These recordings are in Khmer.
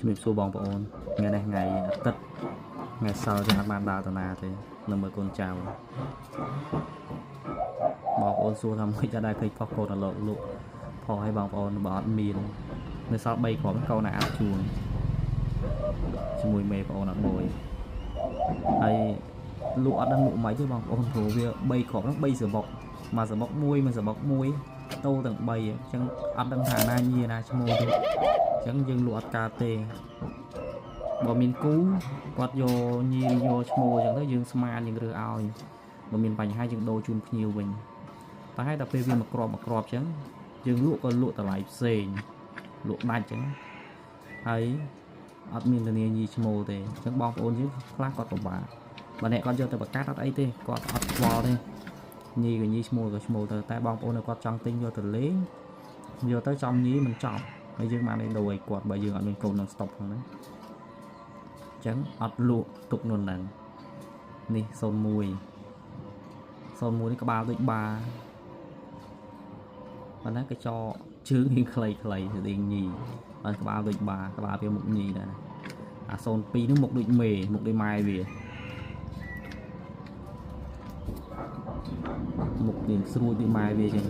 ជំរាបសួរបងប្អូនថ្ងៃនេះថ្ងៃអាទិត្យថ្ងៃសៅរ៍ចឹងអត់បានដើរតាណាទេនៅមើលកូនចៅបងប្អូនសួរថាមិនដែរឃើញផុសកូនដល់លោកផុសឲ្យបងប្អូនបើអត់មាននៅសល់3គ្រាប់កូនអាចជួងជាមួយមេបងប្អូនអត់មួយហើយលោកអត់ដឹងលោកមិនទេបងប្អូនព្រោះវា3គ្រាប់ហ្នឹង3សបុកមួយសបុកមួយមួយសបុកមួយតោទាំង3អញ្ចឹងអត់ដឹងថាណាញីណាឈ្មោះទេអញ្ចឹងយើងលក់អត់កើតទេបើមានគូគាត់យកញីយកឈ្មោះអញ្ចឹងទៅយើងស្មានយើងរើសឲ្យបើមានបញ្ហាយើងដូរជូនភ្ញៀវវិញតែហើយដល់ពេលវាមកក្របអញ្ចឹងយើងលក់ក៏លក់តម្លៃផ្សេងលក់ដាច់អញ្ចឹងហើយអត់មានធានាញីឈ្មោះទេអញ្ចឹងបងប្អូនយើងខ្លះគាត់ពិបាកបើអ្នកគាត់យកទៅបង្កាត់អត់អីទេគាត់អត់ខ្វល់ទេញីក៏ញីឈ្មោះក៏ឈ្មោះទៅតែបងប្អូនគាត់ចង់ទិញយកទៅលេងយកទៅចំញីមិនចប់ហើយយើងបានឲ្យដូរឲ្យគាត់បើយើងអត់មានកូននឹងស្តុកហ្នឹងណាអញ្ចឹងអត់លក់ទុកនោះហ្នឹងនេះ01នេះក្បាលដូចបាប៉ុន្តែកញ្ចក់ជើងវាខ្លីៗស្តៀងញីហើយក្បាលដូចបាក្បាលវាមុខញីដែរអា02នោះមុខដូចមេមុខដូចម៉ែវាមុខនេះស្រួយដូចម៉ែវាអញ្ចឹង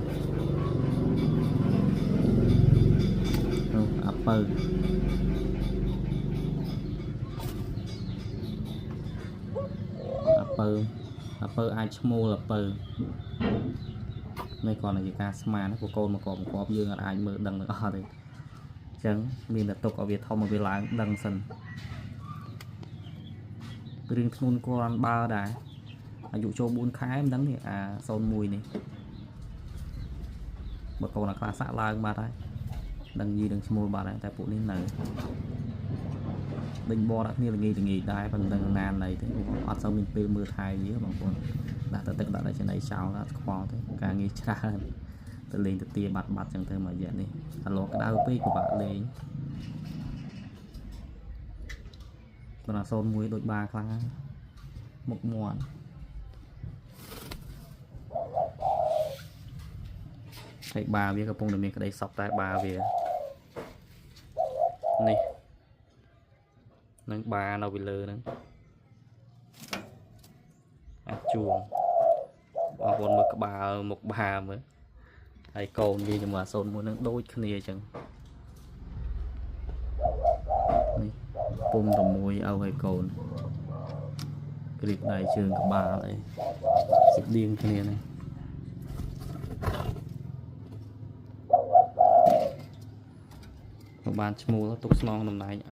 អាពៅអាចឈ្មោះអាពៅមិនគ្រាន់តែជាការស្មានព្រោះកូនមកកបយើងអាចមើលដឹងទាំងអស់ទេអញ្ចឹងមានតែទុកឲ្យវាធំឲ្យវាឡើងដឹងសិនរឿងធ្ងន់គ្រាន់បើដែរអាយុចូល4ខែមិនដឹងនេះអា01នេះបើកូនអាខ្លះសាក់ឡើងបាត់ហើយដឹងយីដឹងឈ្មោះបាត់ហើយតែពួកនេះនៅដេញបរដាក់គ្នាល្ងាចដែរប៉ុន្តែណានណៃទេអត់សូវមានពេលមើលថែវាបងប្អូនដាក់ទៅទឹកដាក់តែចំណៃចោលអត់ខ្វល់ទេការងារច្រើនទៅលេងទៅទាបាត់ចឹងទៅមួយរយៈនេះអាឡូក្តៅពេកពិបាកលេងបើណា01ដូចបាខ្លាំងមុខមាត់ហើយបាវាកំពុងតែមានក្តីសោកតែបាវានេះនឹងបានៅពីលើហ្នឹងអាចជួងបងប្អូនមើលក្បាលមុខបាមើលហើយកូនវាជាមួយ01ហ្នឹងដូចគ្នាអញ្ចឹងនេះពុំ6ឲ្យឲ្យកូនគ្រីបដៃជើងក្បាលអីស្តៀងគ្នាហ្នឹងបានឈ្មោះទុកស្នងតំណែង